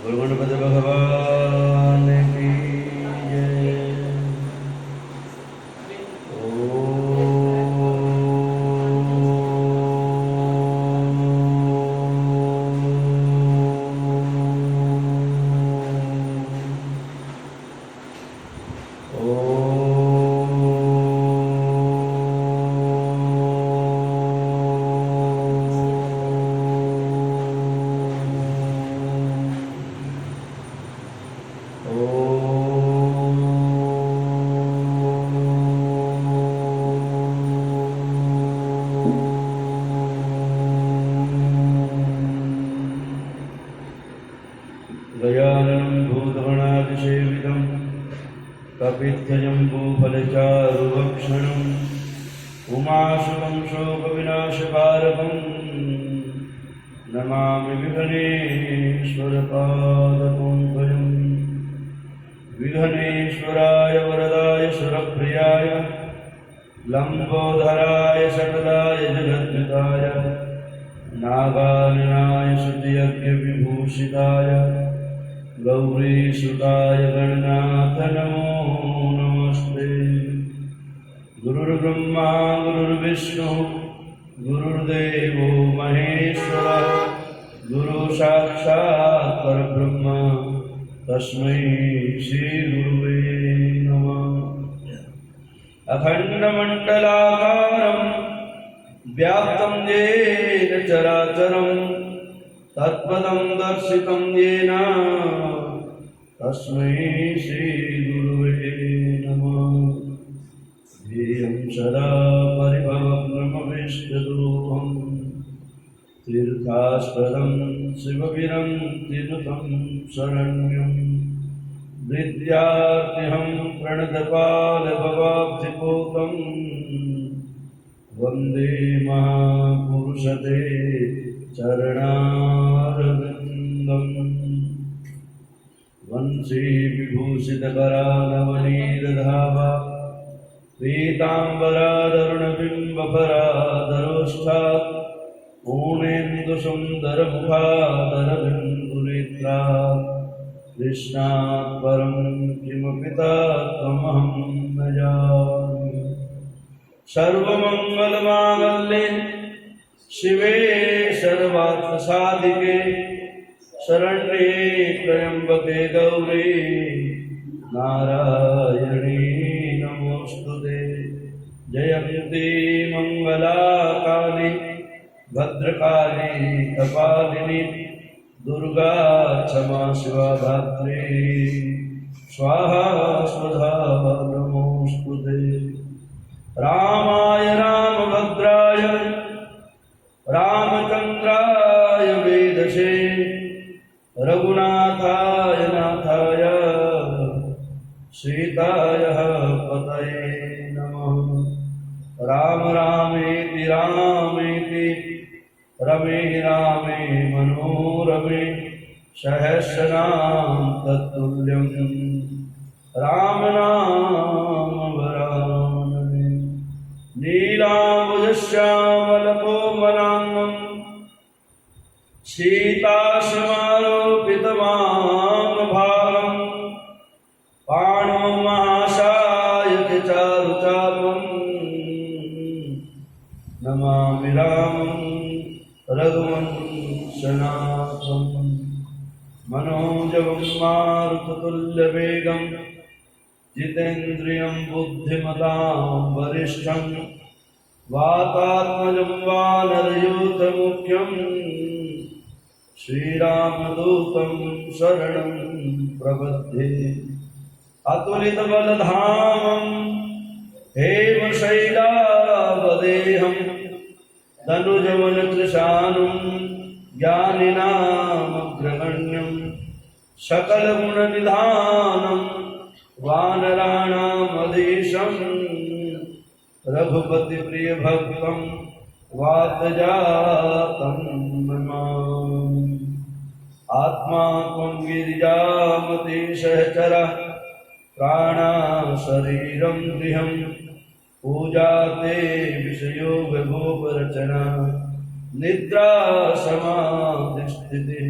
गुरु गणपति भगवान की जय। गजाननं भूतगणातिसेवितं कपित्थजम्बूफलचारुभक्षणम् उमासुतं शोकविनाशकारकं नमामि विघ्नेश्वरपादपङ्कजम्। विघ्नेश्वराय वरदाय सुरप्रियाय लम्बोदराय सकलाय जगद्विताय नागार्जुनाय श्रुतियज्ञविभूषिताय गौरीसुताय गणनाथ नमो नमस्ते। गुरुर्ब्रह्मा गुरुर्विष्णु गुरुर्देवो महेश्वरः गुरु साक्षात् परब्रह्म तस्मै श्रीगुरुवे नमः। अखण्डमण्डलाकारं व्याप्तं येन चराचरं तत्पदं दर्शितं येन तस्मै श्रीगुरुवे नमः। ध्येयं सदा परिभवग्नमभीष्टदोहं तीर्थास्पदं शिवविरन्तिनुतं शरण्यं विद्यार्थिहं प्रणतपालभवाब्धिपूतं वन्दे महापुरुषते चरणारविन्दम्। वंशीविभूषितकरानवनीरधावा पीताम्बरादरुणबिम्बफरादरोष्ठात् पूर्णेन्दुसुन्दरमुखादरबिन्दुनेत्रात् कृष्णात् परं किमपि तत्त्वमहं न जाने। सर्वमङ्गलमाङ्गल्ये शिवे सर्वार्थसाधिके शरण्ये त्र्यम्बके गौरी नारायणी नमोस्तुते। जयन्ती मङ्गलाकाली भद्रकाली कपालिनी दुर्गा क्षमा शिवा धात्री स्वाहा स्वधा नमोस्तुते। रामाय रामभद्राय रामचन्द्राय वेदसे रघुनाथाय नाथाय सीताय पतये नमः। राम रामेति रामेति रमे रामे मनोरमे सहस्रनाम तत्तुल्यं राम नाम वरानने। नीलाम्बुजश्यामलकोमलाङ्गं सीतासमारोपितमानभागं पाणौ महासायति चारुचापं नमामि रामं रघुवंशनाथं। मनोजवं मारुततुल्यवेगं जितेन्द्रियं बुद्धिमतां वरिष्ठं वातात्मजं वानरयूथमुख्यं श्रीरामदूतं शरणं प्रपद्ये। अतुलितबलधामं हेमशैलावदेहं तनुजवनकृशानुं ज्ञानिनामग्रगण्यं सकलगुणनिधानं वानराणामधीशं रघुपतिप्रियभक्तं वातजातं नमामि। आत्मा त्वं गिरिजामति सहचरः प्राणशरीरं गृहं पूजा ते विषयोगभोगरचना निद्रा समाधिस्थितिः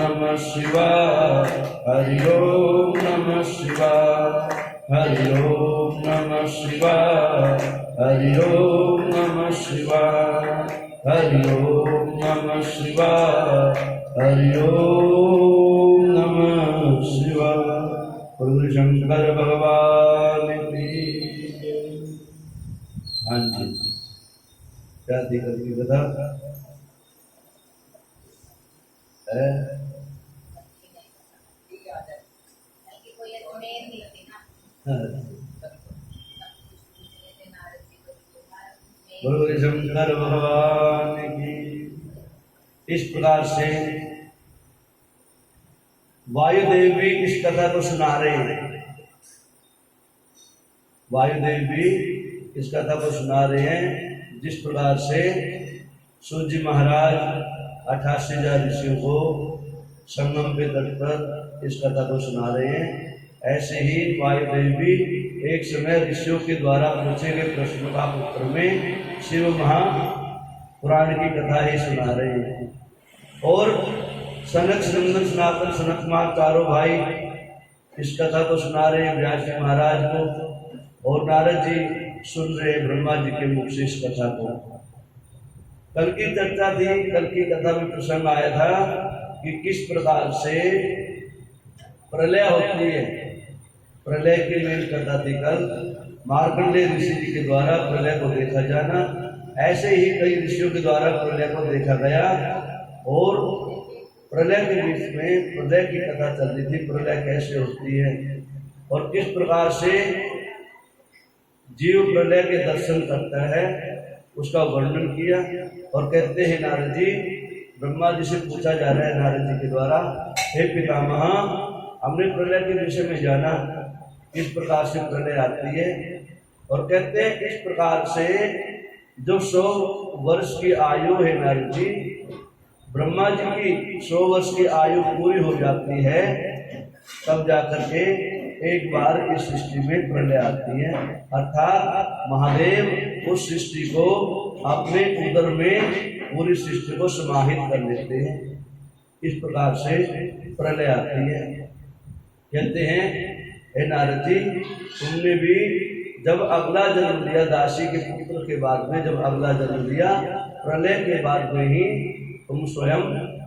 नमः शिवाय, हरि ओम नमः शिवाय, हरि ओम नमः शिवाय, हरि ओम नमः शिवाय, हरि ओम नमः शिवाय, हरि ओम नमः शिवाय। गुरु शंकर भगवान की। हाँ जी, क्या दिक्कत की बता है? गुरु शंकर भगवान की। इस प्रकार से वायुदेव भी इस कथा को सुना रहे हैं। वायुदेव भी इस कथा को सुना रहे हैं। जिस प्रकार से सूर्य महाराज 88,000 ऋषियों को संगम पे तट पर इस कथा को सुना रहे हैं, ऐसे ही वायुदेव भी एक समय ऋषियों के द्वारा पूछे गए प्रश्नों का उत्तर में शिव महापुराण की कथा ही सुना रहे हैं। और सनक सनंदन सनातन सनक कुमार चारों भाई इस कथा को सुना रहे हैं व्यास जी महाराज को, और नारद जी सुन रहे ब्रह्मा जी के मुख से इस कथा को। कल की चर्चा थी, कल की कथा में प्रसंग आया था कि किस प्रकार से प्रलय होती है। प्रलय की मेन कथा थी कल। मार्कंडेय ऋषि जी के द्वारा प्रलय को देखा जाना, ऐसे ही कई ऋषियों के द्वारा प्रलय को देखा गया। और प्रलय के बीच में प्रलय की कथा चल रही थी, प्रलय कैसे होती है और किस प्रकार से जीव प्रलय के दर्शन करता है, उसका वर्णन किया। और कहते हैं नारद जी, ब्रह्मा जी से पूछा जा रहा है नारद जी के द्वारा, हे पितामह, हमने प्रलय के विषय में जाना किस प्रकार से प्रलय आती है। और कहते हैं इस प्रकार से जो 100 वर्ष की आयु है नारद जी, ब्रह्मा जी की 100 वर्ष की आयु पूरी हो जाती है, तब जाकर के एक बार इस सृष्टि में प्रलय आती है। अर्थात महादेव उस सृष्टि को अपने उदर में पूरी सृष्टि को समाहित कर लेते हैं। इस प्रकार से प्रलय आती है। कहते हैं, हे नारद जी, तुमने भी जब अगला जन्म लिया, दासी के पुत्र के बाद में जब अगला जन्म लिया, प्रलय के बाद में ही तुम स्वयं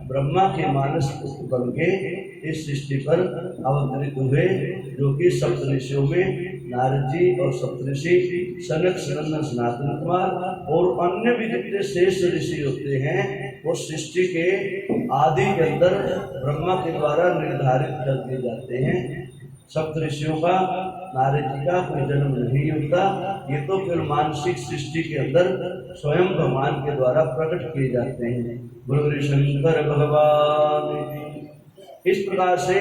ब्रह्मा के मानस पुत्र बन के इस सृष्टि पर अवतरित हुए, जो कि सप्तऋषियों में नारद जी और सप्तऋषि सनक सनंदन सनातन कुमार और अन्य भी जितने शेष ऋषि होते हैं, वो सृष्टि के आदि के अंदर ब्रह्मा के द्वारा निर्धारित कर दिए जाते हैं। सप्तऋषियों का, नारद जी का कोई जन्म नहीं होता, ये तो फिर मानसिक सृष्टि के अंदर स्वयं भगवान के द्वारा प्रकट किए जाते हैं। गुरु शंकर भगवान। इस प्रकार से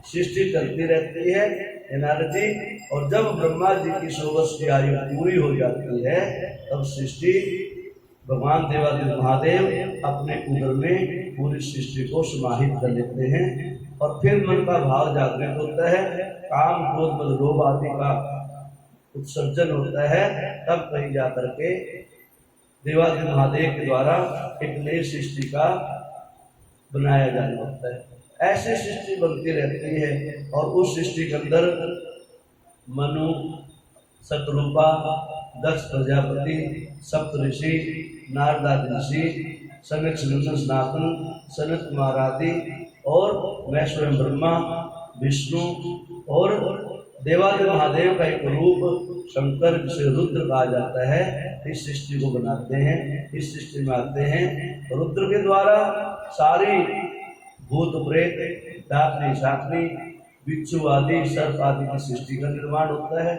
सृष्टि चलती रहती है नारद जी। और जब ब्रह्मा जी की 100 वर्ष की आयु पूरी हो जाती है, तब सृष्टि भगवान देवादिदेव महादेव अपने उदर में पूरी सृष्टि को समाहित कर लेते हैं। और फिर मन का भाव जागृत होता है, काम क्रोध मद लोभ आदि का उत्सर्जन होता है, तब कहीं जाकर के देवादिदेव महादेव के द्वारा एक नई सृष्टि का बनाया जाना होता है। ऐसी सृष्टि बनती रहती है। और उस सृष्टि के अंदर मनु, शतरूपा, दक्ष प्रजापति, सप्तऋषि, नारद ऋषि, सनक सनंदन सनातन, सनत कुमार आदि, और मैं स्वयं ब्रह्मा, विष्णु और देवादिदेव महादेव का एक रूप शंकर, जिसे रुद्र कहा जाता है, इस सृष्टि को बनाते हैं, इस सृष्टि में आते हैं। रुद्र के द्वारा सारी भूत प्रेत, डाकनी शाकनी, बिच्छू आदि, सर्प आदि की सृष्टि का निर्माण होता है।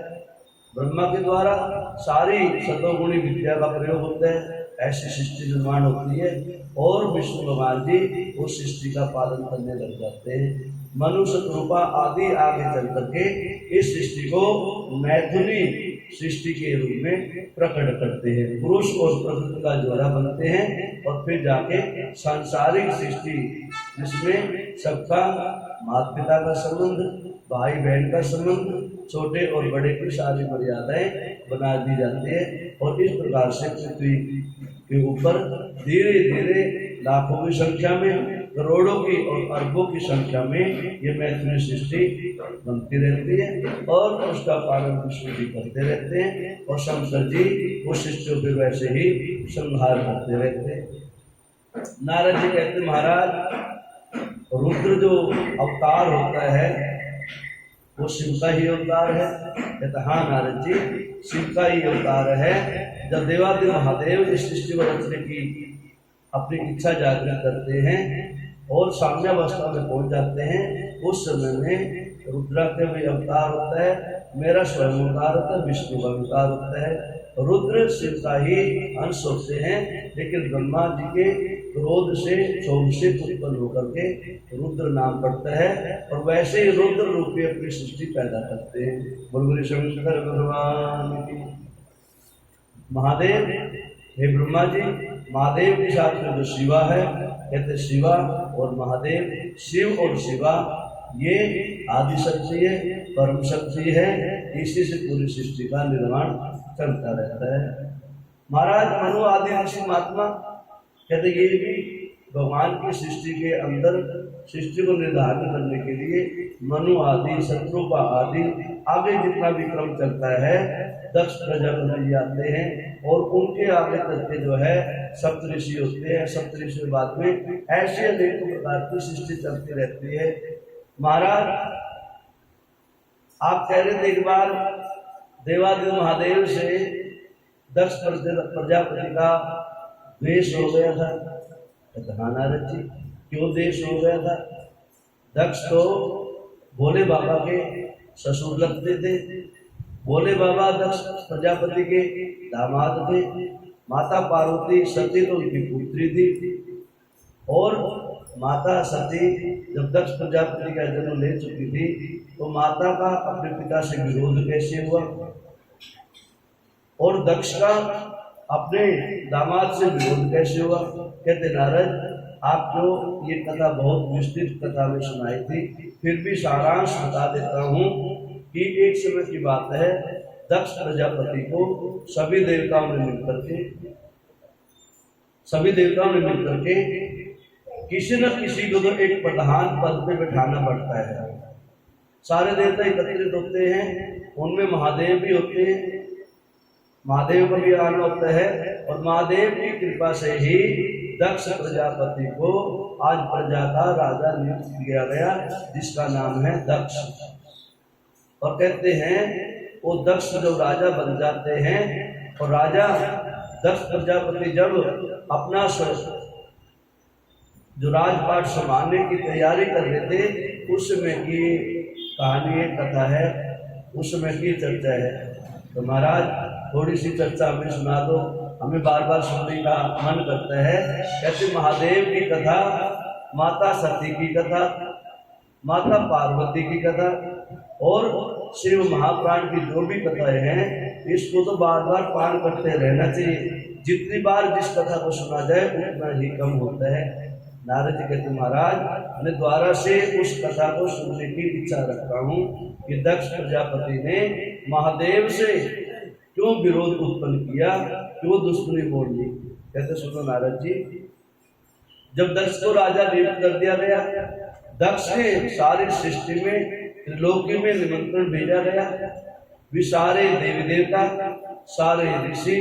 ब्रह्मा के द्वारा सारी सतोगुणी विद्या का प्रयोग होता है, ऐसी सृष्टि निर्माण होती है। और विष्णु भगवान जी उस सृष्टि का पालन करने लग जाते हैं। मनुष्य रूपा आदि आगे चल करके इस सृष्टि को मैथुनी सृष्टि के रूप में प्रकट करते हैं। पुरुष और प्रकृति का जोड़ा बनते हैं। और फिर जाके सांसारिक सृष्टि, जिसमें सबका माता पिता का संबंध, भाई बहन का संबंध, छोटे और बड़े की सारी मर्यादाएं बना दी जाती है। और इस प्रकार से पृथ्वी के ऊपर धीरे धीरे लाखों की संख्या में, करोड़ों की और अरबों की संख्या में ये मैथिली सृष्टि बनती रहती है और उसका पालन विष्णु जी करते रहते हैं और शंकर जी वो सृष्टियों पे वैसे ही संहार करते रहते हैं। नारद जी कहते महाराज रुद्र जो अवतार होता है वो शिव का ही अवतार है। कहते हाँ नारद जी शिव का ही अवतार है। जब देवादिदेव महादेव इस सृष्टि को रचने की अपनी इच्छा जागृत करते हैं और साम्यावस्था में पहुंच जाते हैं उस समय में रुद्र के भी अवतार होता है, मेरा स्वयं अवतार होता है, विष्णु का अवतार होता है। रुद्र शिव का ही अंश होते हैं लेकिन ब्रह्मा जी के क्रोध से क्षोभ से उत्पन्न होकर के रुद्र नाम पड़ता है और वैसे ही रुद्र रूपी अपनी सृष्टि पैदा करते हैं। बोलो शंकर भगवान की। महादेव हे ब्रह्मा जी महादेव के साथ में जो शिवा है कहते शिवा और महादेव, शिव और शिवा ये आदि शक्ति है, परम शक्ति है, इसी से पूरी सृष्टि का निर्माण चलता रहता है। महाराज मनु आदि ऋषि महात्मा कहते ये भी भगवान की सृष्टि के अंदर सृष्टि को निर्धारित करने के लिए मनु आदि, शत्रुपा आदि आगे जितना भी क्रम चलता है दक्ष प्रजापति आते हैं और उनके आगे करके जो है सप्तऋषि होते हैं। सप्तऋषि बाद में ऐसे अनेक प्रकार की सृष्टि चलती रहती है। महाराज आप कह रहे थे एक बार देवादिदेव महादेव से दक्ष प्रजापति का द्वेष हो गया था। हाँ नारद जी क्यों द्वेष हो गया था? दक्ष तो भोले बाबा के ससुर लगते थे। भोले बाबा दक्ष प्रजापति के दामाद थे। माता पार्वती सती तो उनकी पुत्री थी और माता सती जब दक्ष प्रजापति का जन्म ले चुकी थी तो माता का अपने पिता से विरोध कैसे हुआ और दक्ष का अपने दामाद से विरोध कैसे हुआ? कहते नारद आप जो ये कथा बहुत विस्तृत कथा में सुनाई थी फिर भी सारांश बता देता हूँ कि एक समय की बात है दक्ष प्रजापति को सभी देवताओं ने मिलकर के किसी न किसी को तो एक प्रधान पद पे बैठाना पड़ता है। सारे देवता एकत्रित होते हैं, उनमें महादेव भी होते हैं, महादेव का भी आना होता है और महादेव की कृपा से ही दक्ष प्रजापति को आज प्रजा का राजा नियुक्त किया गया जिसका नाम है दक्ष। और कहते हैं वो दक्ष जब राजा बन जाते हैं और राजा दक्ष प्रजापति जब अपना जो राजपाट संभालने की तैयारी कर रहे थे उस समय की कहानी एक कथा है, उस समय की चर्चा है। तो महाराज थोड़ी सी चर्चा हमें सुना दो, हमें बार बार सुनने का मन करता है। कहते महादेव की कथा, माता सती की कथा, माता पार्वती की कथा और शिव महाप्राण की जो भी कथाएं हैं इसको तो बार बार पान करते रहना चाहिए। जितनी बार जिस कथा को सुना जाए उतना ही कम होता है। नारद जी कहते महाराज मैं द्वारा से उस कथा को सुनने की इच्छा रखता हूँ कि दक्ष प्रजापति ने महादेव से क्यों विरोध उत्पन्न किया, क्यों दुश्मनी बोल ली। कहते सुनो नारद जी, जब दक्ष को राजा नियुक्त कर दिया गया, दक्ष ने सारी सृष्टि में त्रिलोकी में निमंत्रण भेजा गया। भी सारे देवी देवता, सारे ऋषि,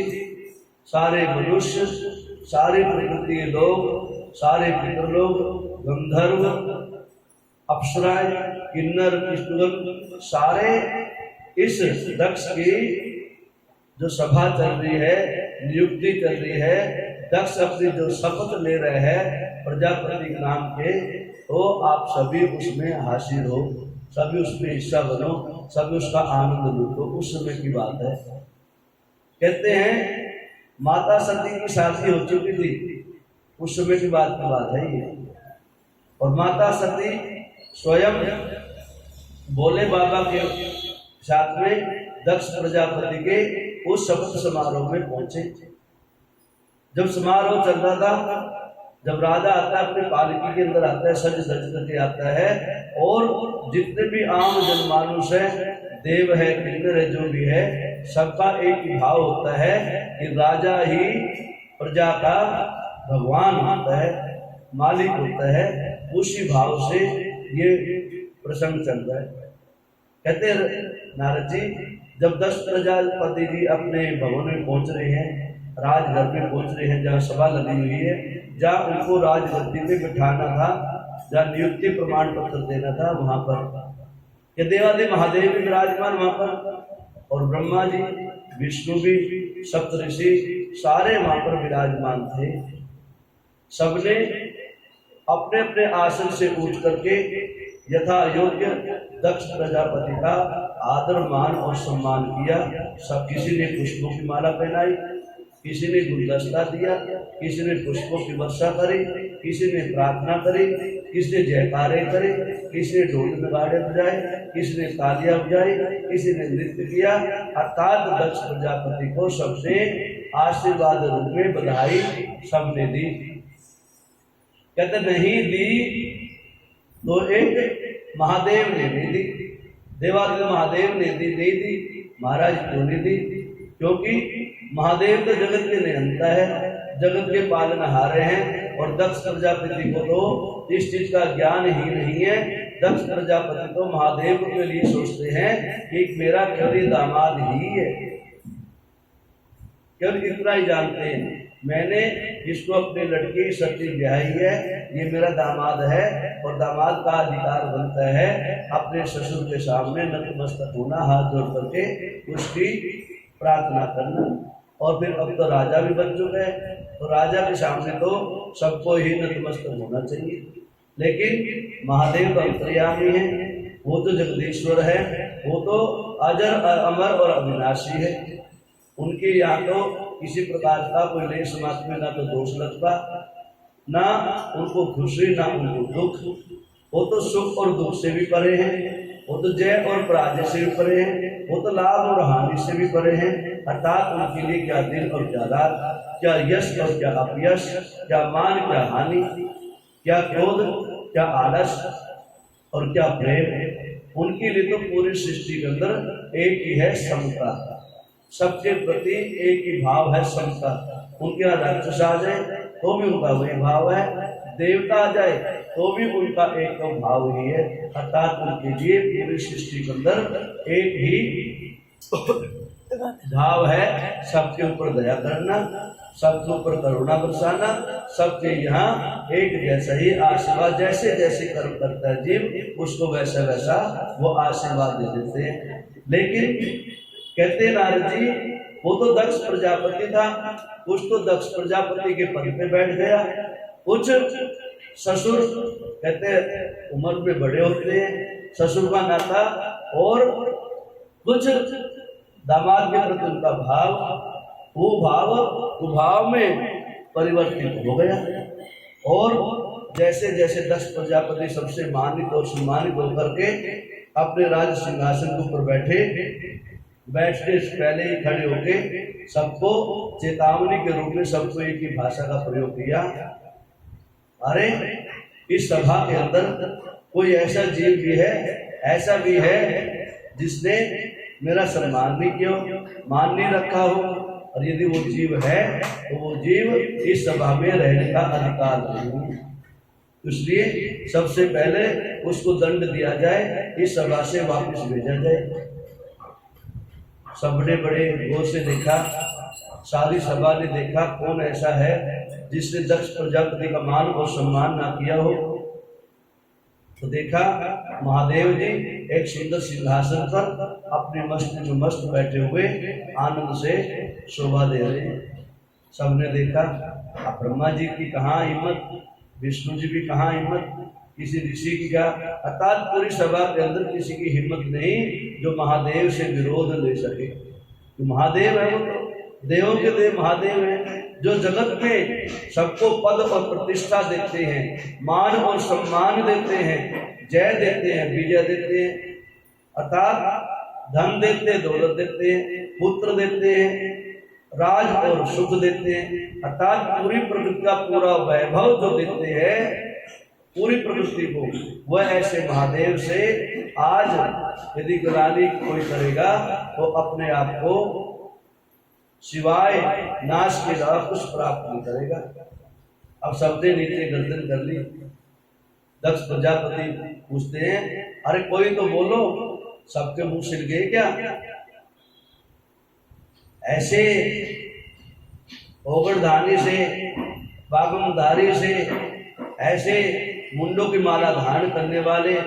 सारे मनुष्य, सारे प्रकृति के लोग, सारे पितृलोक, गंधर्व, अप्सराएं, किन्नर, किशुगण, सारे इस दक्ष की जो सभा चल रही है, नियुक्ति चल रही है, दक्ष अपनी जो शपथ ले रहे हैं प्रजापति के नाम के, तो आप सभी उसमें हासिल हो, सभी उसमें हिस्सा बनो, सभी उसका आनंद लूटो। उस समय की बात है। कहते हैं माता सती की शादी हो चुकी थी, उस समय की बात है ये। और माता सती स्वयं भोले बाबा के साथ में दक्ष प्रजापति के उस शपथ समारोह में पहुंचे। जब समारोह चल रहा था, जब राजा आता है अपने पालकी के अंदर आता है, सज धज करके आता है और जितने भी आम जनमानुष है, देव है, किन्नर है, जो भी है, सबका एक ही भाव होता है कि राजा ही प्रजा का भगवान होता है। मालिक होता है, उसी भाव से ये प्रसंग चल रहा है। कहते नारद जी, जब 10 प्रजापति जी अपने भवन में पहुंच रहे हैं, राजघर में पहुंच रहे हैं, जहाँ सभा लगी हुई है, जहाँ उनको राजगद्दी में बिठाना था, जहाँ नियुक्ति प्रमाण पत्र देना था, वहां पर ये देवादेव महादेव भी विराजमान वहां पर, और ब्रह्मा जी, विष्णु भी, सप्तऋषि सारे वहां पर विराजमान थे। सबने अपने अपने आसन से उठ करके यथा योग्य दक्ष प्रजापति का आदर मान और सम्मान किया। सब किसी ने पुष्पों की माला पहनाई, किसी ने गुलदस्ता दिया, किसी ने पुष्पों की वर्षा करी, किसी ने प्रार्थना करी, किसी ने जयकारे करे, किसी ने ढोल नगाड़े बजाए, किसी ने तालियां बजाई, किसी ने नृत्य किया। अर्थात दक्ष प्रजापति को सबसे आशीर्वाद रूप में बधाई सबने दी। कहते नहीं दी तो एक महादेव ने दे दी, देवादेव महादेव ने दी, महाराज क्यों नहीं दी? क्योंकि महादेव तो जगत के नियंता है, जगत के पालनहारे हैं, और दक्ष प्रजापति को तो इस चीज का ज्ञान ही नहीं है। दक्ष प्रजापति तो महादेव के लिए सोचते हैं कि मेरा केवल दामाद ही है, केवल इतना ही जानते हैं, मैंने इसको अपनी लड़की सती ब्याही है, ये मेरा दामाद है, और दामाद का अधिकार बनता है अपने ससुर के सामने नतमस्तक होना, हाथ जोड़ करके उसकी प्रार्थना करना। और फिर अब तो राजा भी बन चुके हैं, तो राजा के सामने तो सबको ही नतमस्तक होना चाहिए। लेकिन महादेव तो अंतर्यामी है, वो तो जगदीश्वर है, वो तो अजर अमर और अविनाशी है। उनके यहाँ तो किसी प्रकार का कोई लेश मात्र में ना तो दोष लगता, ना उनको खुशी ना उनको दुख। वो तो सुख और दुख से भी परे हैं, वो तो जय और पराजय से भी परे हैं, वो तो लाभ और हानि से भी परे हैं। अर्थात उनके लिए क्या दिन और क्या रात, क्या यश और क्या अपयश, क्या मान क्या हानि, क्या क्रोध क्या आलस और क्या प्रेम। उनके लिए तो पूरी सृष्टि के अंदर एक ही है समता, सबके प्रति एक ही भाव है समता। उनके यहाँ राक्षस आ जाए तो भी उनका वही भाव है, देवता आ जाए तो भी उनका एक तो भाव ही है। अर्थात उनके लिए पूरी सृष्टि के अंदर एक ही भाव है, सबके ऊपर दया करना, सबके ऊपर करुणा बरसाना, सबके यहाँ एक जैसा ही आशीर्वाद, जैसे जैसे कर्म करता है जीव उसको वैसा वैसा वो आशीर्वाद दे देते हैं। लेकिन कहते नारद जी, वो तो दक्ष प्रजापति था, कुछ तो दक्ष प्रजापति के पद पे बैठ गया, कुछ ससुर कहते उम्र में बड़े होते हैं, ससुर का नाता, और कुछ दामाद के प्रति उनका भाव, वो भाव में परिवर्तित हो गया। और जैसे जैसे दक्ष प्रजापति सबसे मानित और सम्मानित होकर के अपने राज सिंहासन के ऊपर बैठने से पहले ही खड़े होके सबको चेतावनी के रूप में सबको एक ही भाषा का प्रयोग किया। अरे इस सभा के अंदर कोई ऐसा जीव भी है, ऐसा भी है जिसने मेरा सम्मान नहीं किया, मान नहीं रखा हो, और यदि वो जीव है तो वो जीव इस सभा में रहने का अधिकार नहीं। इसलिए सबसे पहले उसको दंड दिया जाए, इस सभा से वापस भेजा जाए। सबने बड़े गौर से देखा, सारी सभा ने देखा कौन ऐसा है जिसने दक्ष प्रजापति का मान और सम्मान ना किया हो। तो देखा महादेव जी एक सुंदर सिंहासन पर अपने मस्त में मस्त बैठे हुए आनंद से शोभा दे रहे हैं। सबने देखा, अब ब्रह्मा जी की कहाँ हिम्मत, विष्णु जी भी कहाँ हिम्मत, किसी ऋषि की क्या, अर्थात पूरी सभा के अंदर किसी की हिम्मत नहीं जो महादेव से विरोध ले सके। तो महादेव है, वो तो देवों के देव महादेव है, जो जगत में सबको पद और प्रतिष्ठा देते हैं, मान और सम्मान देते हैं, जय देते हैं, विजय देते हैं, अर्थात धन देते हैं, दौलत देते हैं, पुत्र देते हैं, राज और सुख देते हैं, अर्थात पूरी प्रकृति का पूरा वैभव जो देते हैं पूरी प्रकृति को, वह ऐसे महादेव से आज यदि ग्लानि कोई करेगा तो अपने आप को सिवाय नाश के अलावा कुछ प्राप्त नहीं करेगा। अब सबने नीचे गर्दन कर ली। दक्ष प्रजापति पूछते हैं, अरे कोई तो बोलो, सबके मुंह सिल गए क्या? ऐसे ओगड़धानी से, बागमधारी से, ऐसे मुंडों की माला धारण करने वाले,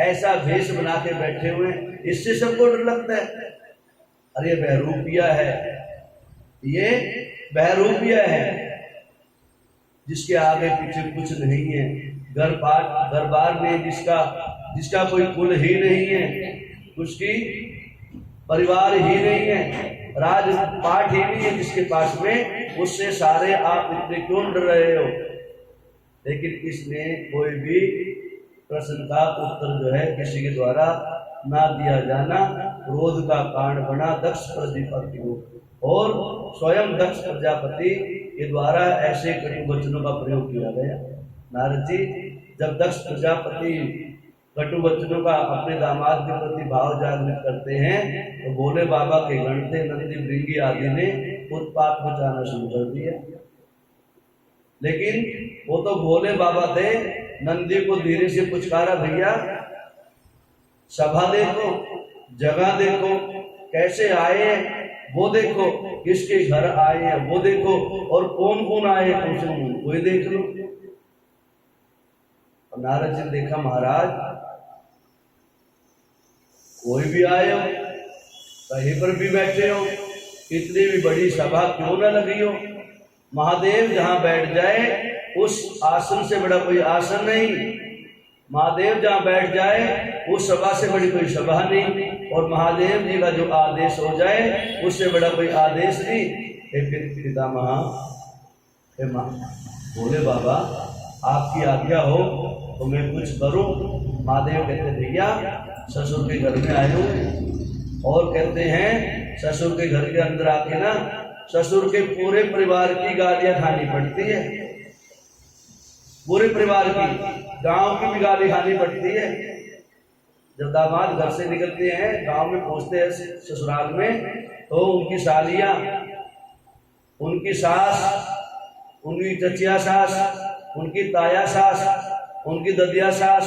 ऐसा भेष बना के बैठे हुए, इससे सबको डर लगता है। अरे बहरूपिया है, ये बहरूपिया है, जिसके आगे पीछे कुछ नहीं है, दरबार में जिसका कोई कुल ही नहीं है, उसकी परिवार ही नहीं है, राजपाट ही नहीं है जिसके पास में, उससे सारे आप इतने क्यों डर रहे हो? लेकिन इसने कोई भी प्रश्न का उत्तर जो है किसी के द्वारा ना दिया जाना क्रोध का कारण बना दक्ष प्रजापति को, और स्वयं दक्ष प्रजापति के द्वारा ऐसे कटु वचनों का प्रयोग किया गया। नारद जी जब दक्ष प्रजापति कटु वचनों का अपने दामाद के प्रति भाव जागृत करते हैं तो भोले बाबा के गण थे, नंदी भृंगी आदि ने उत्पात मचाना शुरू कर दिया। लेकिन वो तो भोले बाबा थे, नंदी को धीरे से पुचकारा, भैया सभा देखो, जगह देखो, कैसे आए वो देखो, किसके घर आए हैं वो देखो, और कौन कौन आए कोई देख लो। और नारद जी देखा, महाराज कोई भी आए हो, कहीं पर भी बैठे हो, इतनी भी बड़ी सभा क्यों न लगी हो, महादेव जहां बैठ जाए उस आसन से बड़ा कोई आसन नहीं, महादेव जहां बैठ जाए उस सभा से बड़ी कोई सभा नहीं, और महादेव जी का जो आदेश हो जाए उससे बड़ा कोई आदेश नहीं। पितामह, हे भोले बाबा, आपकी आज्ञा हो तो मैं कुछ करूं। महादेव कहते, भैया ससुर के घर में आए हो, और कहते हैं ससुर के घर के अंदर आके ना ससुर के पूरे परिवार की गालियां खानी पड़ती है, पूरे परिवार की, गांव की भी गाली खानी पड़ती है। जब दामाद घर से निकलते हैं, गांव में पहुंचते हैं ससुराल में, तो उनकी सालियां, उनकी सास, उनकी चचिया सास, उनकी ताया सास, उनकी ददिया सास,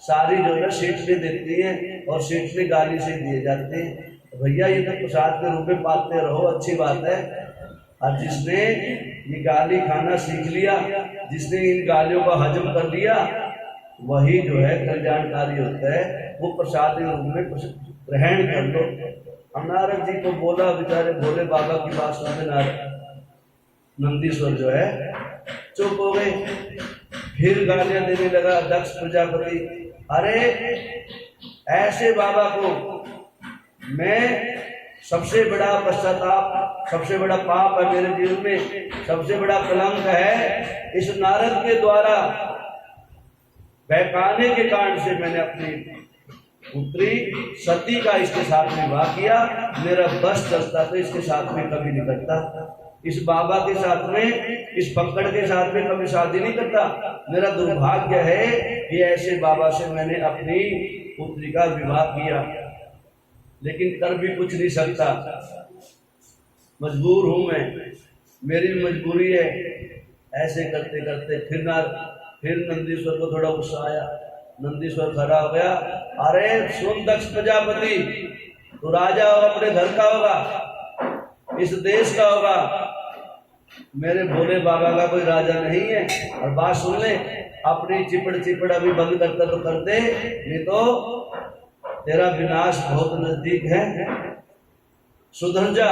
सारी जो है सीटने देती हैं और सीटने गाली से दिए जाते हैं। तो भैया ये तो प्रसाद के रूप में पाते रहो, अच्छी बात है। और जिसने ये गाली खाना सीख लिया, जिसने इन गालियों का हजम कर लिया, वही जो है कल्याणकारी होता है, वो प्रसाद के रूप में ग्रहण कर लो। हम नारद जी को बोला, बेचारे भोले बाबा की बात सुनते नारद नंदीश्वर जो है चुप हो गए। फिर गालियां देने लगा दक्ष प्रजापति, अरे ऐसे बाबा को मैं, सबसे बड़ा पश्चाताप, सबसे बड़ा पाप है मेरे जीवन में, सबसे बड़ा कलंक है, इस नारद के द्वारा बहकाने के कारण से मैंने अपनी पुत्री सती का इसके साथ विवाह किया। मेरा बस चलता तो इसके साथ में कभी नहीं करता, इस बाबा के साथ में, इस पकड़ के साथ में कभी शादी नहीं करता। मेरा दुर्भाग्य है कि ऐसे बाबा से मैंने अपनी पुत्री का विवाह किया, लेकिन कर भी कुछ नहीं सकता, मजबूर हूं मैं, मेरी मजबूरी है। ऐसे करते करते फिर नंदीश्वर को थोड़ा गुस्सा आया। नंदीश्वर खड़ा हो गया, अरे सुन दक्ष प्रजापति, तो राजा हो, अपने घर का होगा, इस देश का होगा, मेरे भोले बाबा का कोई राजा नहीं है। और बात सुन ले, अपनी चिपड़ अभी बंद करता तो कर दे, नहीं तो तेरा विनाश बहुत नजदीक है। सुधर जा।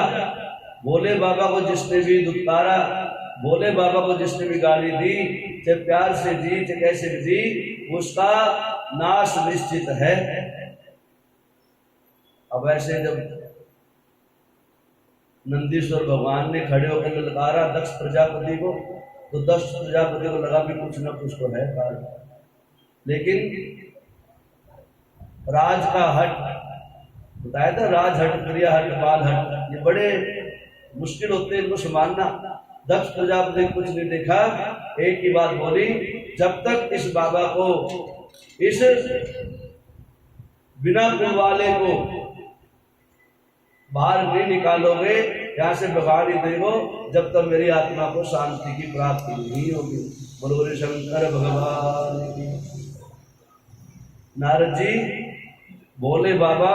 भोले बाबा को जिसने भी दुत्कारा, भोले बाबा को जिसने भी गाली दी, चाहे प्यार से दी चाहे कैसे भी दी, उसका नाश निश्चित है। अब ऐसे जब नंदीश्वर भगवान ने खड़े होकर ललकारा दक्ष प्रजापति को, तो दक्ष प्रजापति को लगा भी कुछ न कुछ तो है काल। लेकिन राज का हट बताया था, राज हट, क्रिया हट, बाल हट, ये बड़े मुश्किल होते हैं इनको संभालना। दक्ष प्रजापति ने कुछ नहीं देखा, एक ही बात बोली, जब तक इस बाबा को, इस बिना कुल वाले को बाहर नहीं निकालोगे यहाँ से भगवान ही देखो जब तक मेरी आत्मा को शांति की प्राप्ति नहीं होगी। बोलो शंकर भगवान की। नारद जी भोले बाबा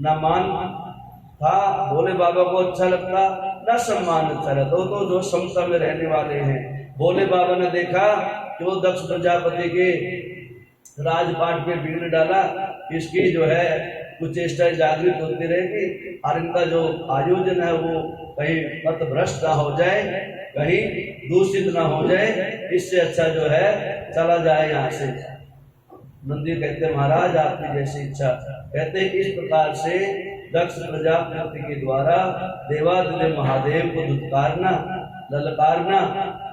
न मान था, भोले बाबा को अच्छा लगता न सम्मान अच्छा लगता, तो जो समता में रहने वाले हैं। भोले बाबा ने देखा कि वो दक्ष प्रजापति के राजपाट पे बिगड़ डाला, इसकी जो है कुछ चेष्टा जागृत होती रहेगी और इनका जो आयोजन है वो कहीं पथ भ्रष्ट ना हो जाए, कहीं दूषित ना हो जाए, इससे अच्छा जो है चला जाए यहाँ से। नंदी कहते महाराज आपकी जैसी इच्छा। कहते इस प्रकार से दक्ष प्रजापति के द्वारा देवादिदेव महादेव को धुतकारना, ललकारना,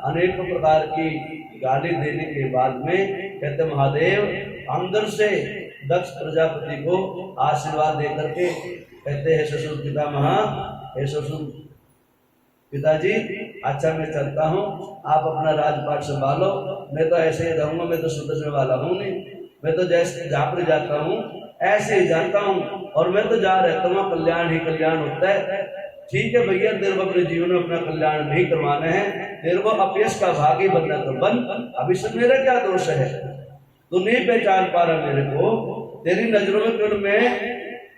अनेक प्रकार की गाली देने के बाद में कहते महादेव अंदर से दक्ष प्रजापति को आशीर्वाद दे करके कहते हैं ससुर पितामह, हे ससुर पिताजी अच्छा मैं चलता हूँ, आप अपना राजपाट संभालो, मैं तो ऐसे ही रहूंगा, मैं तो सुधरने वाला हूँ नहीं, मैं तो जैसे जहाँ पर जाता हूँ ऐसे ही जाता हूँ और मैं तो जा रहता हूँ, कल्याण ही कल्याण होता है। ठीक है भैया, तेरे को अपने जीवन में अपना कल्याण नहीं करवाना है, तेरे को अपयश का भागी बनना तो बन, अभी से मेरा क्या दोष है, तू नहीं पहचान पा रहा मेरे को, तेरी नजरों में केवल मैं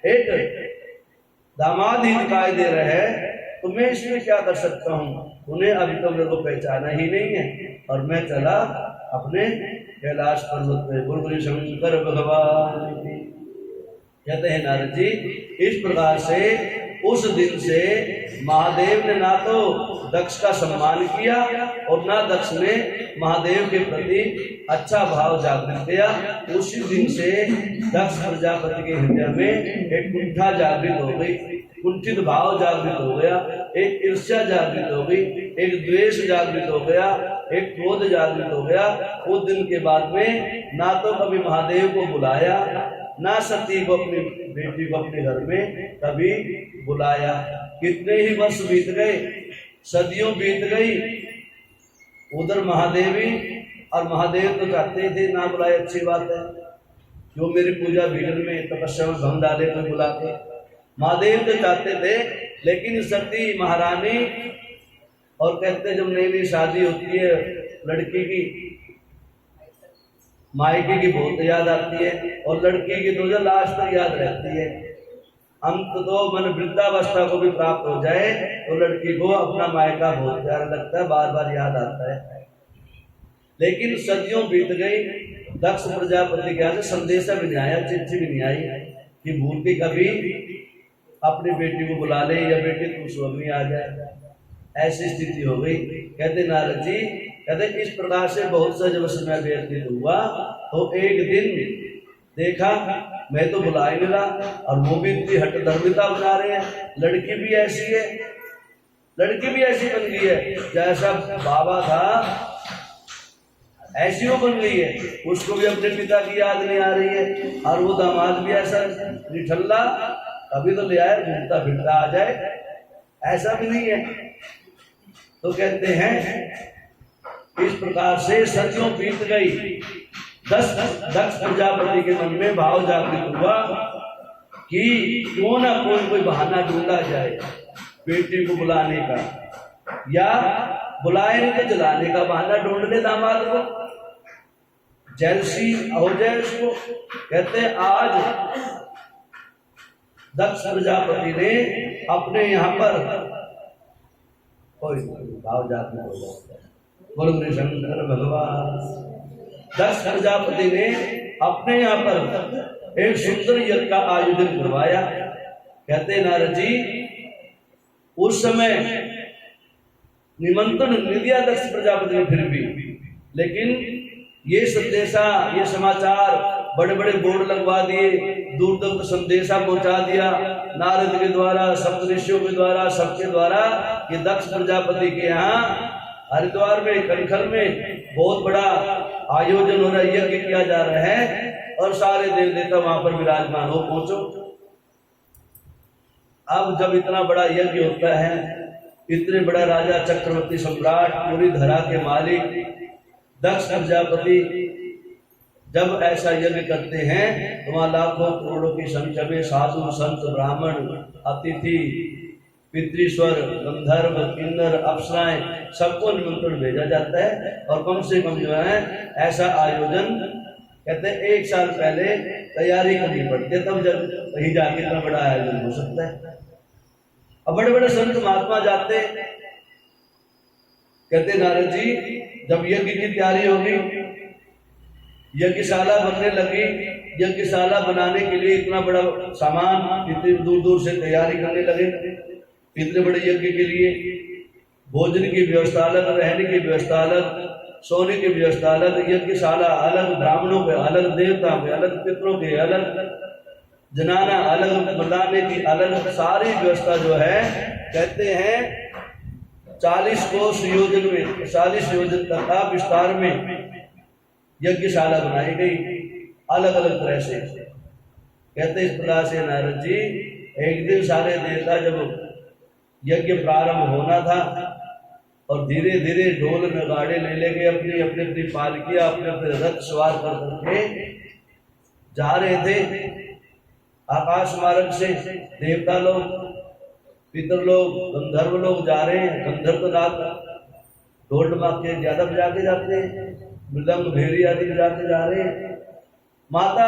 एक दामाद ही दिखाई दे रहा है, तो मैं इसमें क्या कर सकता हूँ, उन्हें अभी तो मेरे को पहचाना ही नहीं है। और मैं चला अपने कैलाश पर्वत पे। गुरु शंकर भगवान की। कहते हैं नारद जी इस प्रकार से उस दिन से महादेव ने ना तो दक्ष का सम्मान किया और ना दक्ष ने महादेव के प्रति अच्छा भाव जागृत किया। उसी दिन से दक्ष प्रजापति के हृदय में एक कुंठा जागृत हो गई, कुंठित भाव जागृत हो गया, एक ईर्ष्या जागृत हो गई, एक द्वेष जागृत हो गया, एक क्रोध जागृत हो गया। उस दिन के बाद में ना तो कभी महादेव को बुलाया, ना सती को अपनी बेटी को अपने घर में कभी बुलाया। कितने ही वर्ष बीत गए, सदियों बीत गई, उधर महादेवी और महादेव तो चाहते थे ना बुलाए, अच्छी बात है, जो मेरी पूजा भीड़ में तपस्या में भंग डाले कोई बुला के, महादेव तो चाहते थे। लेकिन सती महारानी और कहते जब नई नई शादी होती है लड़की की, मायके की बहुत याद आती है और लड़की की तो लास्ट तक याद रहती है। अंत तो मन वृद्धावस्था को भी प्राप्त हो जाए तो लड़की को अपना मायका बहुत प्यारा लगता है, बार बार याद आता है। लेकिन सदियों बीत गई, दक्ष प्रजापति के यहाँ से संदेशा भी नहीं आया, चिट्ठी भी नहीं आई कि भूल के कभी अपनी बेटी को बुला ले या बेटी तू स्वामी आ जाए। ऐसी स्थिति हो गई। कहते नारद जी, कहते इस प्रकार से बहुत सा जब समय व्यतीत हुआ तो एक दिन देखा मैं तो बुला ही नहीं रहा और वो भी इतनी हट धर्मिता बना रहे हैं। लड़की भी ऐसी है, लड़की भी ऐसी बन गई है, जैसा बाबा था ऐसी वो बन गई है। उसको भी अपने पिता की याद नहीं आ रही है और वो दामाद भी ऐसा निठल्ला, अभी तो ले आए घूमता फिरता आ जाए, ऐसा भी नहीं है। तो कहते हैं इस प्रकार से सदियों बीत गई। दक्ष प्रजापति के मन में भाव जागृत हुआ कि क्यों ना कोई बहाना ढूंढा जाए बेटी को बुलाने का, या बुलाए नहीं तो जलाने का बहाना ढूंढ ले दामाद को, जेलसी हो जाए उसको। कहते आज दक्ष प्रजापति ने अपने यहाँ पर कोई भाव जागृत हो जाता है। बोलो शंकर भगवान। दक्ष प्रजापति ने अपने यहाँ पर एक सुंदर यज्ञ का आयोजन करवाया। कहते नारद जी उस समय निमंत्रण नहीं दिया दक्ष प्रजापति ने फिर भी, लेकिन ये संदेशा, ये समाचार बड़े बड़े बोर्ड लगवा दिए, दूर तक संदेशा पहुंचा दिया नारद के द्वारा, सप्तऋषियों के द्वारा, सबके द्वारा कि दक्ष प्रजापति के यहाँ हरिद्वार में कनखल में बहुत बड़ा आयोजन हो रहा है, यज्ञ किया जा रहा है और सारे देव देवता वहां पर विराजमान हो, पहुंचो। अब जब इतना बड़ा यज्ञ होता है, इतने बड़ा राजा चक्रवर्ती सम्राट पूरी धरा के मालिक दक्ष प्रजापति जब ऐसा यज्ञ करते हैं तो वहां लाखों करोड़ों की संख्या में साधु संत ब्राह्मण अतिथि पितृस्वर, गंधर्व, किन्नर, अप्सराएं सबको निमंत्रण भेजा जाता है। और कम से कम जो है ऐसा आयोजन कहते हैं 1 साल पहले तैयारी करनी पड़ती है, तब जब कहीं जाके इतना बड़ा आयोजन हो सकता है। अब बड़े बड़े संत महात्मा जाते, कहते नारद जी जब यज्ञ की तैयारी होगी, यज्ञशाला बनने लगी, यज्ञशाला बनाने के लिए इतना बड़ा सामान इतनी दूर दूर से तैयारी करने लगे, इतने बड़े यज्ञ के लिए भोजन की व्यवस्था अलग, रहने की व्यवस्था अलग, सोने की व्यवस्था अलग, यज्ञशाला अलग, ब्राह्मणों के अलग, देवता के अलग, पितरों के अलग, जनाना अलग, मर्दाने की अलग, सारी व्यवस्था जो है कहते हैं 40 कोस योजन में, 40 योजन तक का विस्तार में यज्ञशाला बनाई गई अलग अलग तरह से। कहते इस प्रकार से नारद जी एक दिन सारे देवता जब यज्ञ प्रारंभ होना था और धीरे धीरे ढोल नगाड़े ले गए अपनी अपनी पालकियां अपने अपने रथ सवार कर करके जा रहे थे आकाश मार्ग से। देवता लोग, पितर लोग, गंधर्व लोग जा रहे हैं। गंधर्व रात ढोल डमाके ज्यादा बजा के जाते हैं, मृदंग भेरी आदि बजा के जा रहे हैं। माता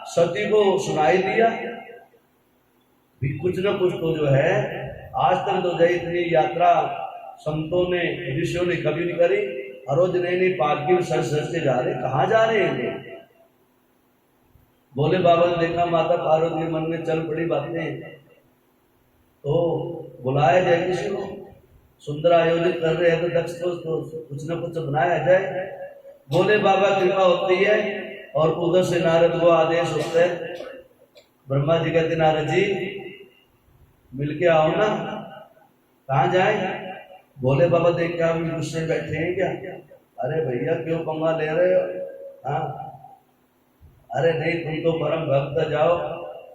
सती को सुनाई दिया भी कुछ न कुछ तो जो है आज तक तो जय इतनी यात्रा संतों ने, ऋषियों ने कभी नहीं करी। हर रोज नई नई पालकी में सज सज के जा रहे, कहाँ जा रहे हैं? बोले बाबा ने देखा माता पार्वती के मन में चल पड़ी बातें, तो बुलाया जाए किसी को, सुंदर आयोजित कर रहे हैं तो दक्ष को तो कुछ न कुछ बनाया जाए। बोले बाबा कृपा होती है और उधर से नारद को आदेश होता है। ब्रह्मा जी कहते नारद जी मिलके आओ ना, कहाँ जाए? बोले बाबा देख क्या अभी गुस्से बैठे हैं क्या? अरे भैया क्यों पंगा ले रहे हो? हाँ, अरे नहीं तुम तो परम भक्त, जाओ।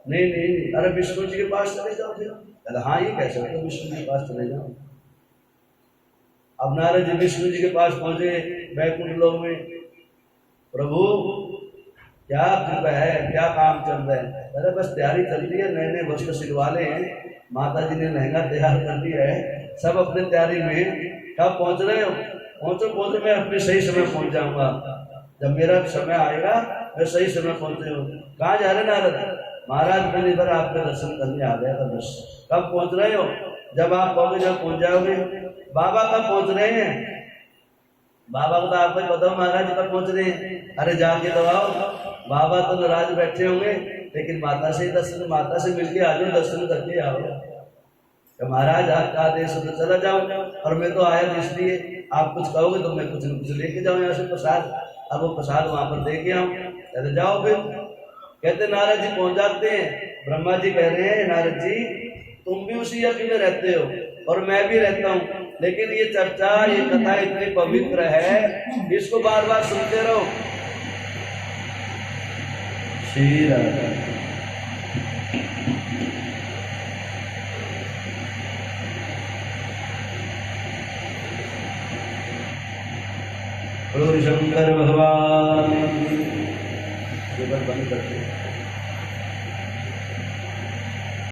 नहीं नहीं, अरे विष्णु जी के पास चले जाओ फिर। अरे हाँ ये कैसे हो, विष्णु जी के पास चले जाओ। अब नारद जी विष्णु जी के पास पहुंचे बैकुंठ लोक में। प्रभु क्या कृपा है, क्या काम चल रहा है? अरे बस तैयारी चल रही है, नए नए वस्त्र सिलवाले हैं, माता जी ने लहंगा तैयार कर दिया है, सब अपने तैयारी में। कब पहुंच रहे हो? पहुंचो, मैं अपने सही समय पहुंच जाऊंगा, जब मेरा समय आएगा मैं सही समय पहुंचे हूँ। कहाँ जा रहे नारद? महाराज मैंने इधर आपके दर्शन करने आ गया था बस। कब पहुंच रहे हो? जब आप कहोगे जब पहुंच जाओगे। बाबा कब पहुंच रहे हैं? बाबा को तो आपको बताओ महाराज कब पहुंच रहे हैं। अरे जाके तो आओ। बाबा तो नाराज बैठे होंगे, लेकिन माता से दर्शन, माता से मिलके आ जाओ, दर्शन करके आओ। तो महाराज आपका आदेश तो चला जाओ, और मैं तो आया इसलिए आप कुछ कहोगे तो मैं कुछ न कुछ लेके जाऊँ यहाँ से प्रसाद। अब वो प्रसाद वहां पर दे के आऊँ। कहते जाओ फिर। कहते नारद जी पहुंच जाते हैं। ब्रह्मा जी कह रहे हैं नारद जी तुम भी उसी यज्ञ में रहते हो और मैं भी रहता हूँ, लेकिन ये चर्चा, ये कथा इतनी पवित्र है, इसको बार बार सुनते रहो। श्री राम। शंकर भगवान बंद करते हैं।